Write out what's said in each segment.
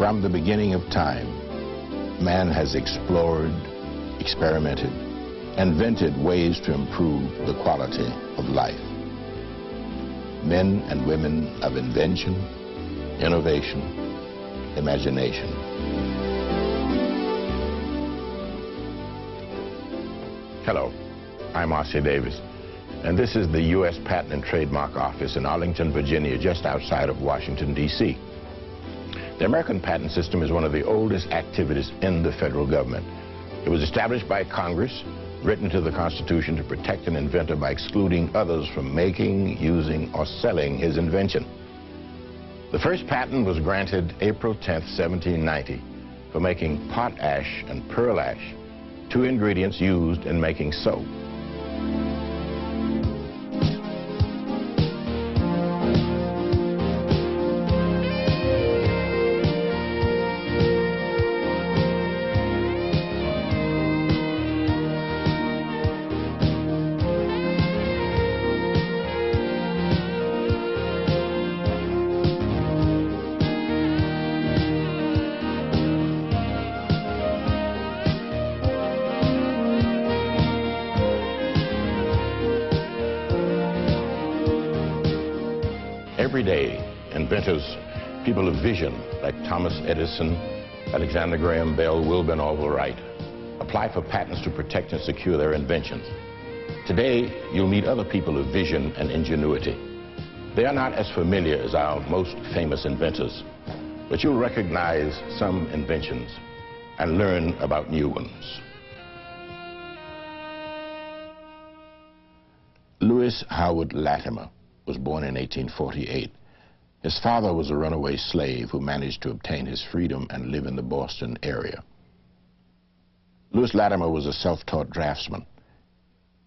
From the beginning of time, man has explored, experimented, invented ways to improve the quality of life. Men and women of invention, innovation, imagination. Hello, I'm Ossie Davis, and this is the U.S. Patent and Trademark Office in Arlington, Virginia, just outside of Washington, D.C. The American patent system is one of the oldest activities in the federal government. It was established by Congress, written to the Constitution to protect an inventor by excluding others from making, using, or selling his invention. The first patent was granted April 10, 1790, for making potash and pearl ash, two ingredients used in making soap. Every day, inventors, people of vision like Thomas Edison, Alexander Graham Bell, Wilbur and Orville Wright, apply for patents to protect and secure their inventions. Today, you'll meet other people of vision and ingenuity. They are not as familiar as our most famous inventors, but you'll recognize some inventions and learn about new ones. Louis Howard Latimer was born in 1848. His father was a runaway slave who managed to obtain his freedom and live in the Boston area. Louis Latimer was a self-taught draftsman.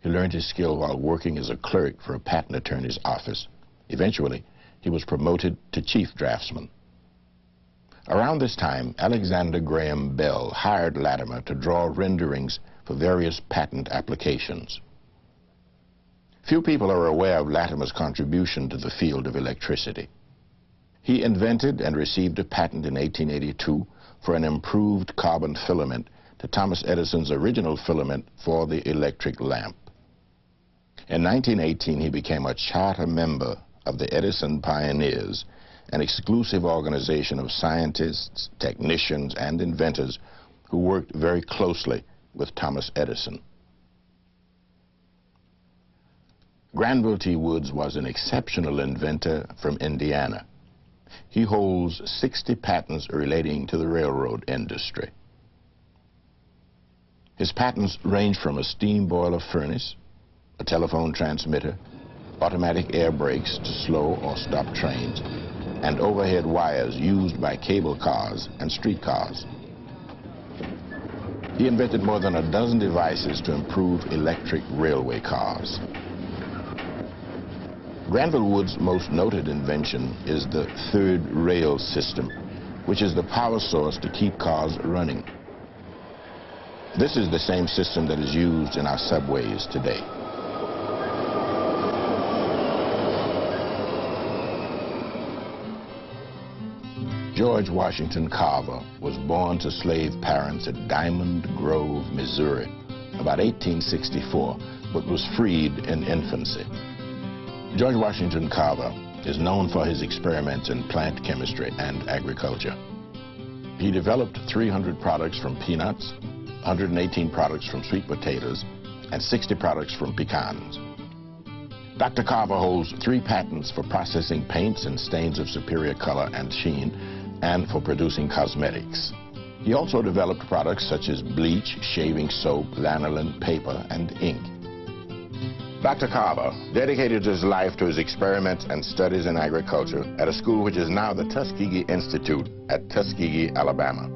He learned his skill while working as a clerk for a patent attorney's office. Eventually, he was promoted to chief draftsman. Around this time, Alexander Graham Bell hired Latimer to draw renderings for various patent applications. Few people are aware of Latimer's contribution to the field of electricity. He invented and received a patent in 1882 for an improved carbon filament to Thomas Edison's original filament for the electric lamp. In 1918, he became a charter member of the Edison Pioneers, an exclusive organization of scientists, technicians, and inventors who worked very closely with Thomas Edison. Granville T. Woods was an exceptional inventor from Indiana. He holds 60 patents relating to the railroad industry. His patents range from a steam boiler furnace, a telephone transmitter, automatic air brakes to slow or stop trains, and overhead wires used by cable cars and streetcars. He invented more than a dozen devices to improve electric railway cars. Granville Woods' most noted invention is the third rail system, which is the power source to keep cars running. This is the same system that is used in our subways today. George Washington Carver was born to slave parents at Diamond Grove, Missouri, about 1864, but was freed in infancy. George Washington Carver is known for his experiments in plant chemistry and agriculture. He developed 300 products from peanuts, 118 products from sweet potatoes, and 60 products from pecans. Dr. Carver holds 3 patents for processing paints and stains of superior color and sheen, and for producing cosmetics. He also developed products such as bleach, shaving soap, lanolin, paper, and ink. Dr. Carver dedicated his life to his experiments and studies in agriculture at a school which is now the Tuskegee Institute at Tuskegee, Alabama.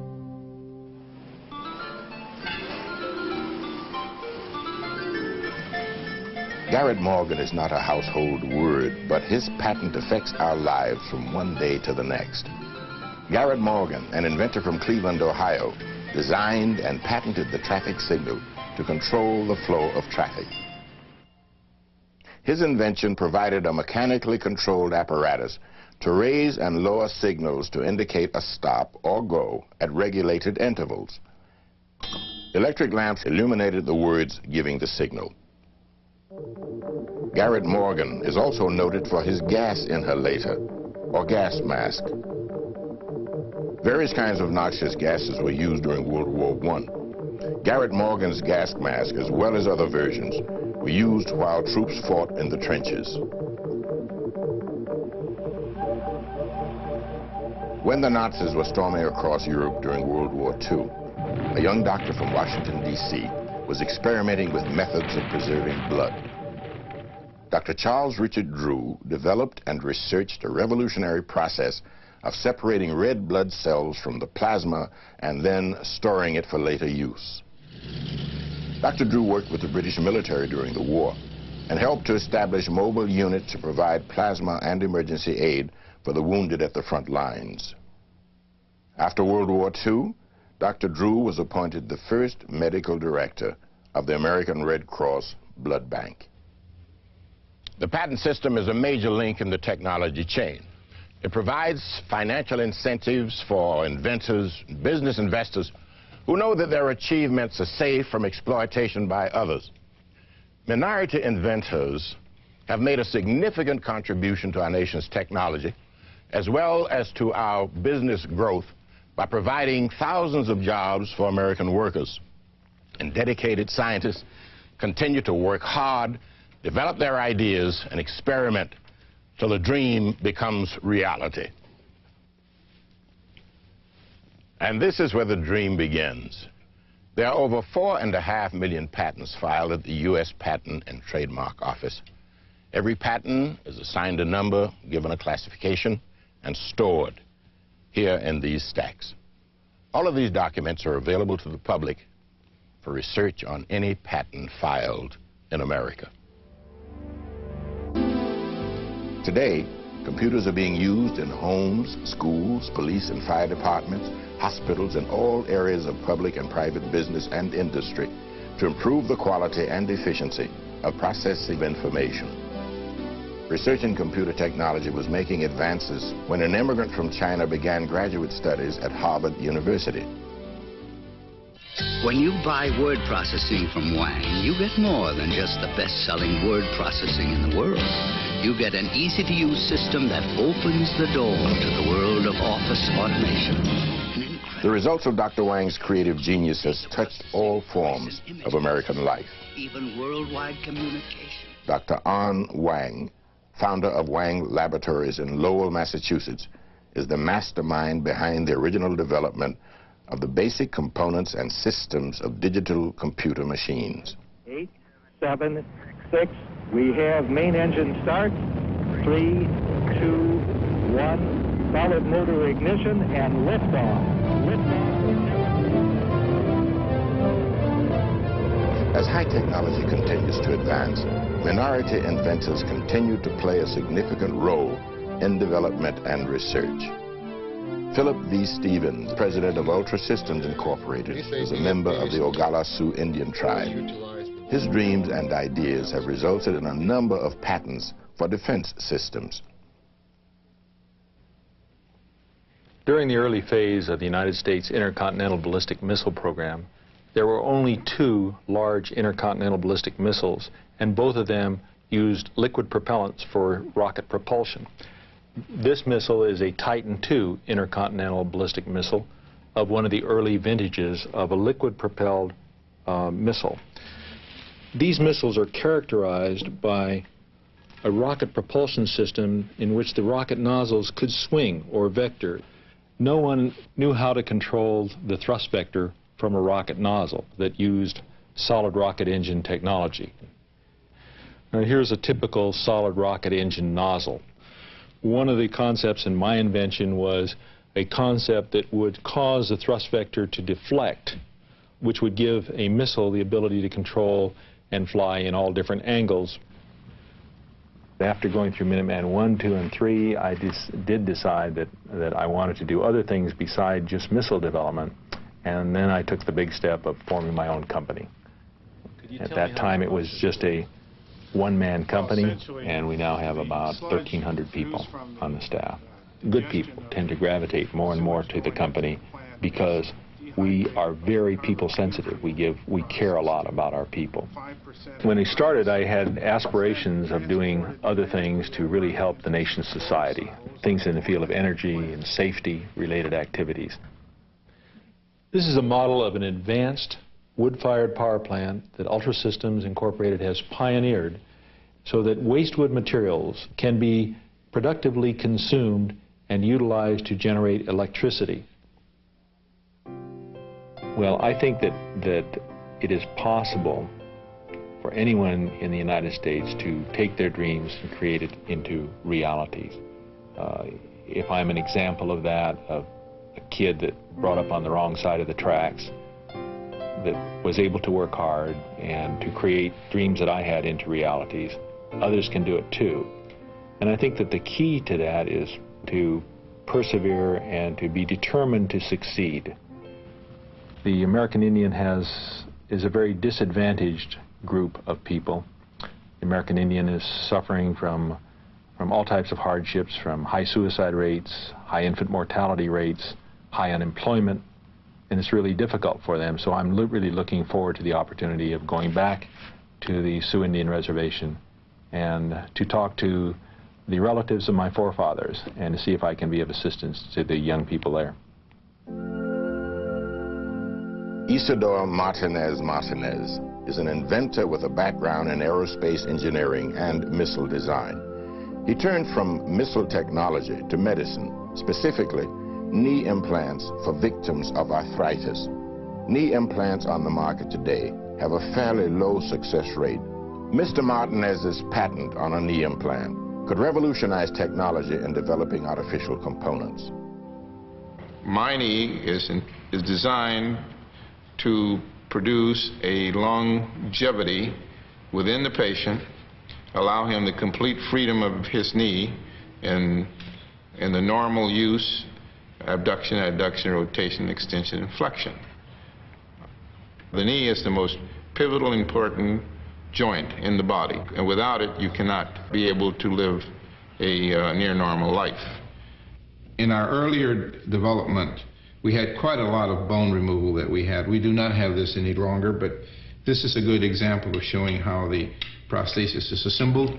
Garrett Morgan is not a household word, but his patent affects our lives from one day to the next. Garrett Morgan, an inventor from Cleveland, Ohio, designed and patented the traffic signal to control the flow of traffic. His invention provided a mechanically controlled apparatus to raise and lower signals to indicate a stop or go at regulated intervals. Electric lamps illuminated the words giving the signal. Garrett Morgan is also noted for his gas inhalator, or gas mask. Various kinds of noxious gases were used during World War I. Garrett Morgan's gas mask, as well as other versions, were used while troops fought in the trenches. When the Nazis were storming across Europe during World War II, a young doctor from Washington, D.C. was experimenting with methods of preserving blood. Dr. Charles Richard Drew developed and researched a revolutionary process of separating red blood cells from the plasma and then storing it for later use. Dr. Drew worked with the British military during the war and helped to establish mobile units to provide plasma and emergency aid for the wounded at the front lines. After World War II, Dr. Drew was appointed the first medical director of the American Red Cross Blood Bank. The patent system is a major link in the technology chain. It provides financial incentives for inventors, business investors who know that their achievements are safe from exploitation by others. Minority inventors have made a significant contribution to our nation's technology, as well as to our business growth, by providing thousands of jobs for American workers. And dedicated scientists continue to work hard, develop their ideas, and experiment till the dream becomes reality. And this is where the dream begins. There are over 4.5 million patents filed at the U.S. Patent and Trademark Office. Every patent is assigned a number, given a classification, and stored here in these stacks. All of these documents are available to the public for research on any patent filed in America. Today, computers are being used in homes, schools, police and fire departments, hospitals, and all areas of public and private business and industry to improve the quality and efficiency of processing information. Research in computer technology was making advances when an immigrant from China began graduate studies at Harvard University. When you buy word processing from Wang, you get more than just the best-selling word processing in the world. You get an easy-to-use system that opens the door to the world of office automation. The results of Dr. Wang's creative genius has touched all forms of American life. Even worldwide communication. Dr. Wang, founder of Wang Laboratories in Lowell, Massachusetts, is the mastermind behind the original development of the basic components and systems of digital computer machines. 8, 7, 6, we have main engine start, 3, 2, 1, solid motor ignition, and liftoff. As high technology continues to advance, minority inventors continue to play a significant role in development and research. Philip V. Stevens, president of Ultra Systems Incorporated, is a member of the Oglala Sioux Indian tribe. His dreams and ideas have resulted in a number of patents for defense systems. During the early phase of the United States intercontinental ballistic missile program, there were only 2 large intercontinental ballistic missiles, and both of them used liquid propellants for rocket propulsion. This missile is a Titan II intercontinental ballistic missile of one of the early vintages of a liquid-propelled missile. These missiles are characterized by a rocket propulsion system in which the rocket nozzles could swing or vector. No one knew how to control the thrust vector from a rocket nozzle that used solid rocket engine technology. Now here's a typical solid rocket engine nozzle. One of the concepts in my invention was a concept that would cause the thrust vector to deflect, which would give a missile the ability to control and fly in all different angles. After going through Minuteman 1, 2, and 3, I did decide that I wanted to do other things beside just missile development, and then I took the big step of forming my own company. At that time, it was just a one-man company, and we now have about 1,300 people on the staff. good people tend to gravitate more and more to the company because we are very people sensitive. We care a lot about our people. When I started, I had aspirations of doing other things to really help the nation's society, things in the field of energy and safety related activities. This is a model of an advanced wood-fired power plant that Ultra Systems Incorporated has pioneered so that waste wood materials can be productively consumed and utilized to generate electricity. Well, I think that it is possible for anyone in the United States to take their dreams and create it into realities. If I'm an example of that, of a kid that brought up on the wrong side of the tracks, that was able to work hard and to create dreams that I had into realities, others can do it too. And I think that the key to that is to persevere and to be determined to succeed. The American Indian is a very disadvantaged group of people. The American Indian is suffering from all types of hardships, from high suicide rates, high infant mortality rates, high unemployment, and it's really difficult for them. So I'm really looking forward to the opportunity of going back to the Sioux Indian Reservation and to talk to the relatives of my forefathers and to see if I can be of assistance to the young people there. Isidor Martinez is an inventor with a background in aerospace engineering and missile design. He turned from missile technology to medicine, specifically knee implants for victims of arthritis. Knee implants on the market today have a fairly low success rate. Mr. Martinez's patent on a knee implant could revolutionize technology in developing artificial components. My knee is designed to produce a longevity within the patient, allow him the complete freedom of his knee in the normal use, abduction, adduction, rotation, extension, and flexion. The knee is the most pivotal, important joint in the body, and without it you cannot be able to live a near normal life. In our earlier development, we had quite a lot of bone removal that we had. We do not have this any longer, but this is a good example of showing how the prosthesis is assembled.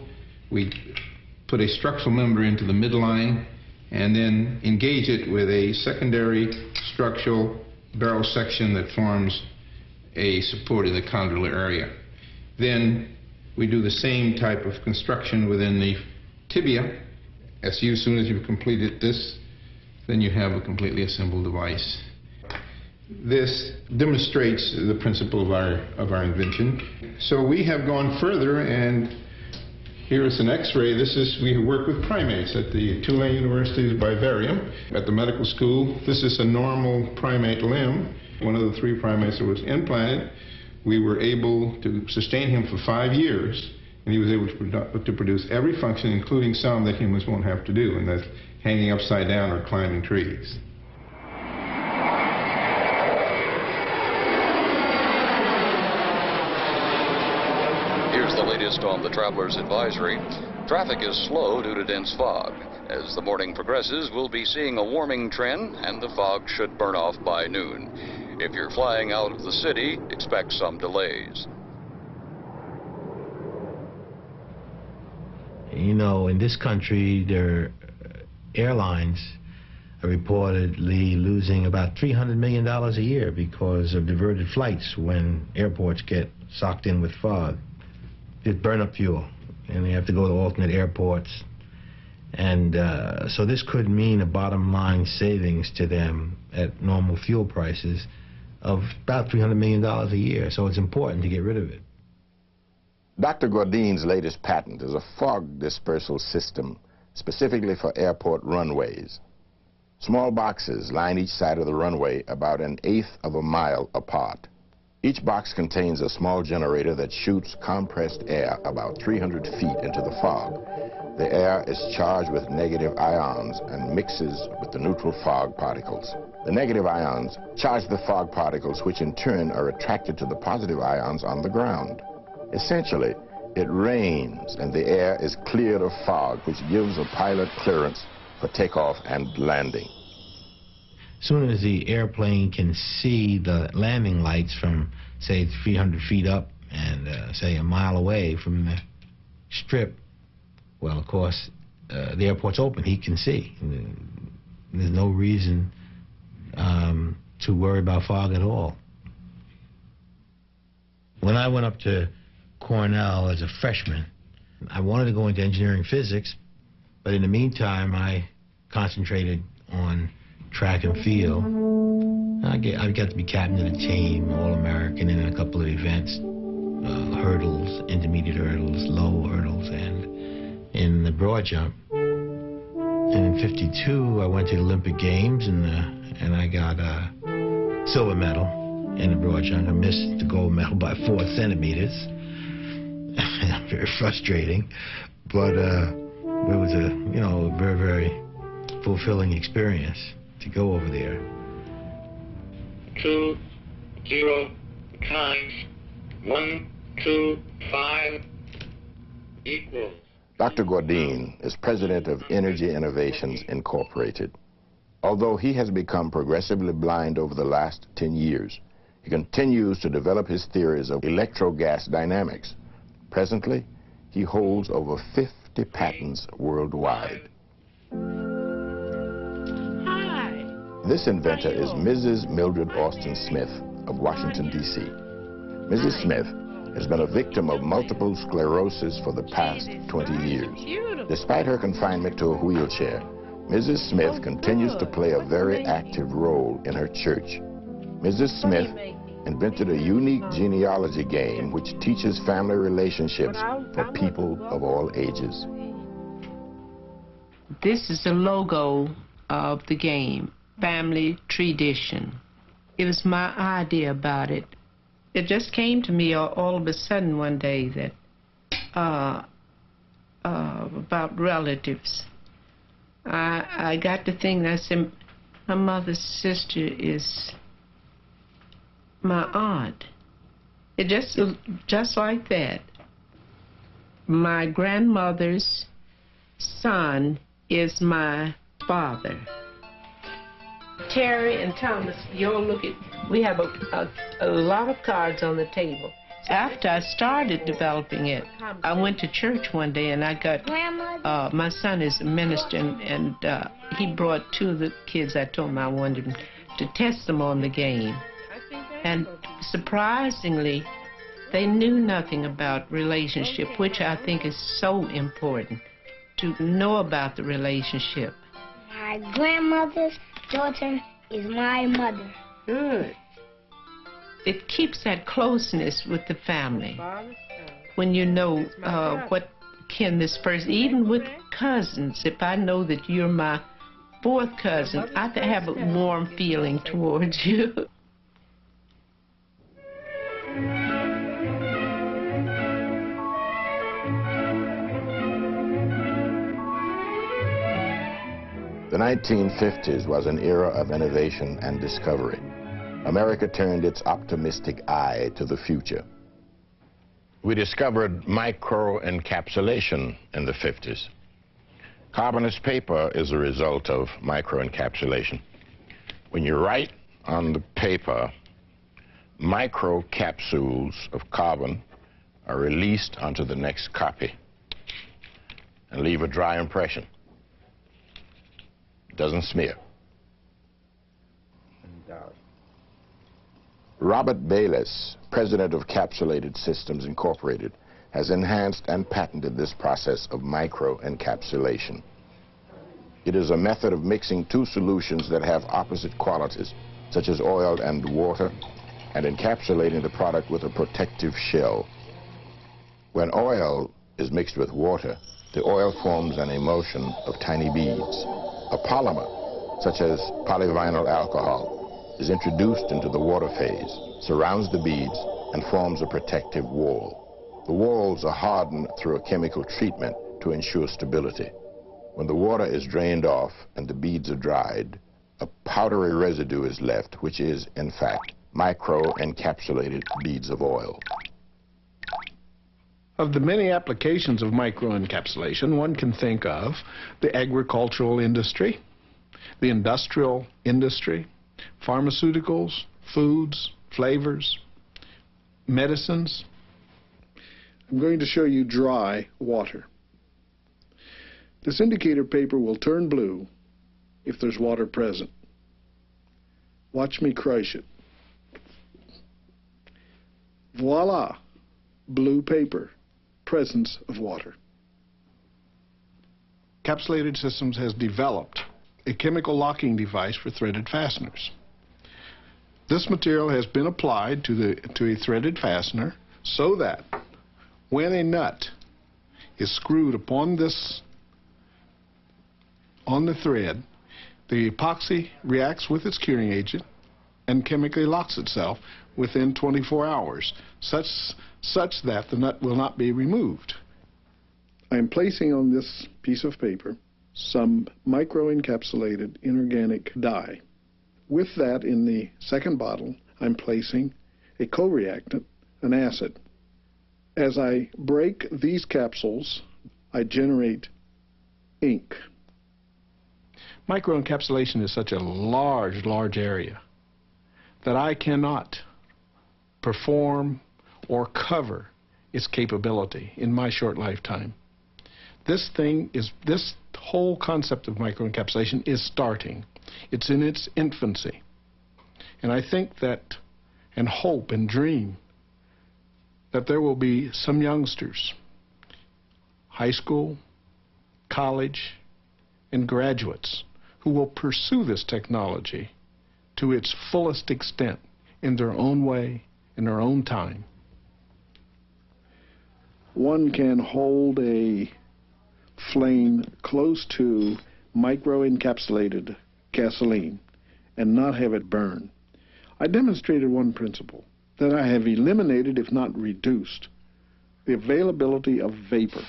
We put a structural member into the midline and then engage it with a secondary structural barrel section that forms a support in the condylar area. Then we do the same type of construction within the tibia. As soon as you've completed this, then you have a completely assembled device. This demonstrates the principle of our invention. So we have gone further, and here is an X-ray. We work with primates at the Tulane University's vivarium at the medical school. This is a normal primate limb. One of the 3 primates that was implanted, we were able to sustain him for 5 years, and he was able to produce every function, including some that humans won't have to do, and that's hanging upside down or climbing trees. Here's the latest on the Traveler's Advisory. Traffic is slow due to dense fog. As the morning progresses, we'll be seeing a warming trend, and the fog should burn off by noon. If you're flying out of the city, expect some delays. You know, in this country, their airlines are reportedly losing about $300 million a year because of diverted flights when airports get socked in with fog. It burn up fuel, and they have to go to alternate airports. And so this could mean a bottom line savings to them at normal fuel prices of about $300 million a year. So it's important to get rid of it. Dr. Gourdine's latest patent is a fog dispersal system specifically for airport runways. Small boxes line each side of the runway about 1/8 of a mile apart. Each box contains a small generator that shoots compressed air about 300 feet into the fog. The air is charged with negative ions and mixes with the neutral fog particles. The negative ions charge the fog particles, which in turn are attracted to the positive ions on the ground. Essentially, it rains and the air is cleared of fog, which gives a pilot clearance for takeoff and landing. As soon as the airplane can see the landing lights from, say, 300 feet up and, say, a mile away from the strip, well, of course, the airport's open. He can see. There's no reason to worry about fog at all. When I went up to Cornell as a freshman, I wanted to go into engineering physics, but in the meantime, I concentrated on track and field. I got to be captain of the team, All-American in a couple of events, hurdles, intermediate hurdles, low hurdles, and in the broad jump. And in '52, I went to the Olympic Games, and I got a silver medal in the broad jump. I missed the gold medal by 4 centimeters. Very frustrating, but it was a, you know, very, very fulfilling experience to go over there. 2, 0 times 1, 2, 5 equals. Dr. Gourdine is president of Energy Innovations Incorporated. Although he has become progressively blind over the last 10 years, he continues to develop his theories of electrogas dynamics. Presently, he holds over 50 patents worldwide. Hi. This inventor is Mrs. Mildred Austin Smith of Washington, D.C. Mrs. Smith has been a victim of multiple sclerosis for the past 20 years. Despite her confinement to a wheelchair, Mrs. Smith continues to play a very active role in her church. Mrs. Smith invented a unique genealogy game which teaches family relationships for people of all ages. This is the logo of the game, Family Tradition. It was my idea about it. It just came to me all of a sudden one day that about relatives. I got to thinking, I said, my mother's sister is my aunt. It just like that. My grandmother's son is my father. Terry and Thomas, you'll look at, we have a lot of cards on the table. After I started developing it, I went to church one day and I got, my son is a minister, and he brought 2 of the kids. I told him I wanted him to test them on the game. And surprisingly, they knew nothing about relationship, which I think is so important, to know about the relationship. My grandmother's daughter is my mother. Good. It keeps that closeness with the family. When you know what kin this person, even with cousins, if I know that you're my 4th cousin, I have a warm feeling towards you. The 1950s was an era of innovation and discovery. America turned its optimistic eye to the future. We discovered microencapsulation in the 50s. Carbonous paper is a result of microencapsulation. When you write on the paper, microcapsules of carbon are released onto the next copy and leave a dry impression. It doesn't smear. Robert Bayless, president of Capsulated Systems Incorporated, has enhanced and patented this process of microencapsulation. It is a method of mixing 2 solutions that have opposite qualities, such as oil and water, and encapsulating the product with a protective shell. When oil is mixed with water, the oil forms an emulsion of tiny beads. A polymer, such as polyvinyl alcohol, is introduced into the water phase, surrounds the beads, and forms a protective wall. The walls are hardened through a chemical treatment to ensure stability. When the water is drained off and the beads are dried, a powdery residue is left, which is, in fact, microencapsulated beads of oil. Of the many applications of microencapsulation, one can think of the agricultural industry, the industrial industry, pharmaceuticals, foods, flavors, medicines. I'm going to show you dry water. This indicator paper will turn blue if there's water present. Watch me crush it. Voila! Blue paper. Presence of water. Encapsulated Systems has developed a chemical locking device for threaded fasteners. This material has been applied to a threaded fastener so that when a nut is screwed upon the thread, the epoxy reacts with its curing agent and chemically locks itself within 24 hours, such that the nut will not be removed. I am placing on this piece of paper some microencapsulated inorganic dye. With that, in the second bottle, I'm placing a co-reactant, an acid. As I break these capsules, I generate ink. Microencapsulation is such a large area that I cannot perform or cover its capability in my short lifetime. This whole concept of microencapsulation is starting. It's in its infancy. And I think that, and hope and dream, that there will be some youngsters, high school, college, and graduates, who will pursue this technology to its fullest extent in their own way, in their own time. One can hold a flame close to microencapsulated gasoline and not have it burn. I demonstrated one principle, that I have eliminated, if not reduced, the availability of vapor.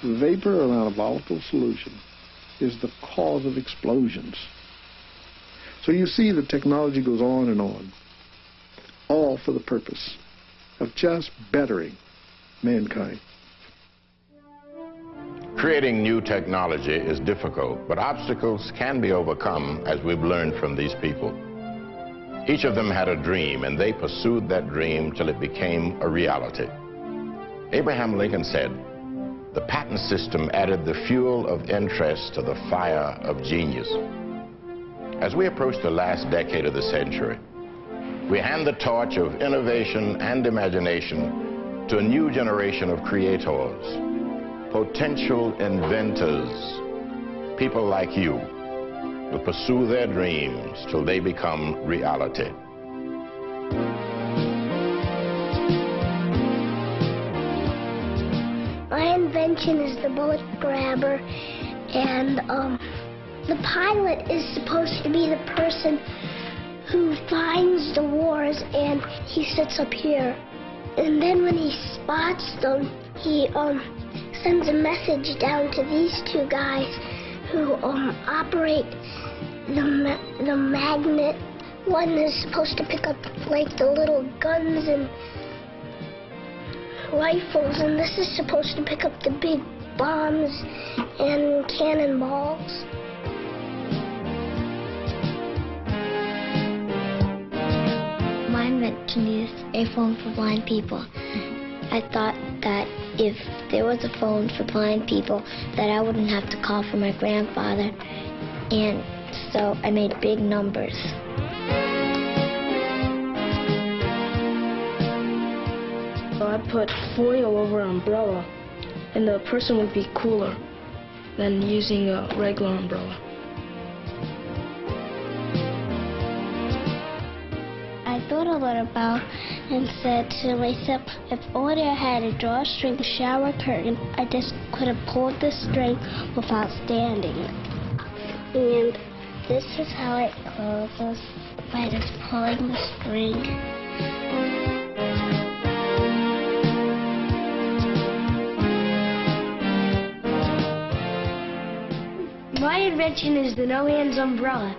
Vapor around a volatile solution is the cause of explosions. So you see the technology goes on and on, all for the purpose of just bettering mankind. Creating new technology is difficult, but obstacles can be overcome, as we've learned from these people. Each of them had a dream, and they pursued that dream till it became a reality. Abraham Lincoln said, "The patent system added the fuel of interest to the fire of genius." As we approach the last decade of the century, we hand the torch of innovation and imagination to a new generation of creators, potential inventors. People like you will pursue their dreams till they become reality. My invention is the bullet grabber, and the pilot is supposed to be the person who finds the wars, and he sits up here. And then when he spots them, he sends a message down to these two guys who operate the magnet. One is supposed to pick up like the little guns and rifles, and this is supposed to pick up the big bombs and cannonballs. My invention is a phone for blind people. I thought that if there was a phone for blind people, that I wouldn't have to call for my grandfather, and so I made big numbers. I put foil over an umbrella, and the person would be cooler than using a regular umbrella. I thought a lot about and said to myself, if only I had a drawstring shower curtain, I just could have pulled the string without standing. And this is how it closes, by just pulling the string. My invention is the no-hands umbrella.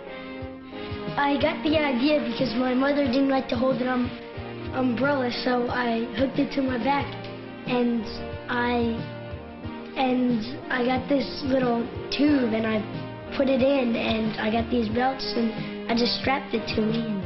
I got the idea because my mother didn't like to hold an umbrella, so I hooked it to my back and I got this little tube, and I put it in, and I got these belts, and I just strapped it to me.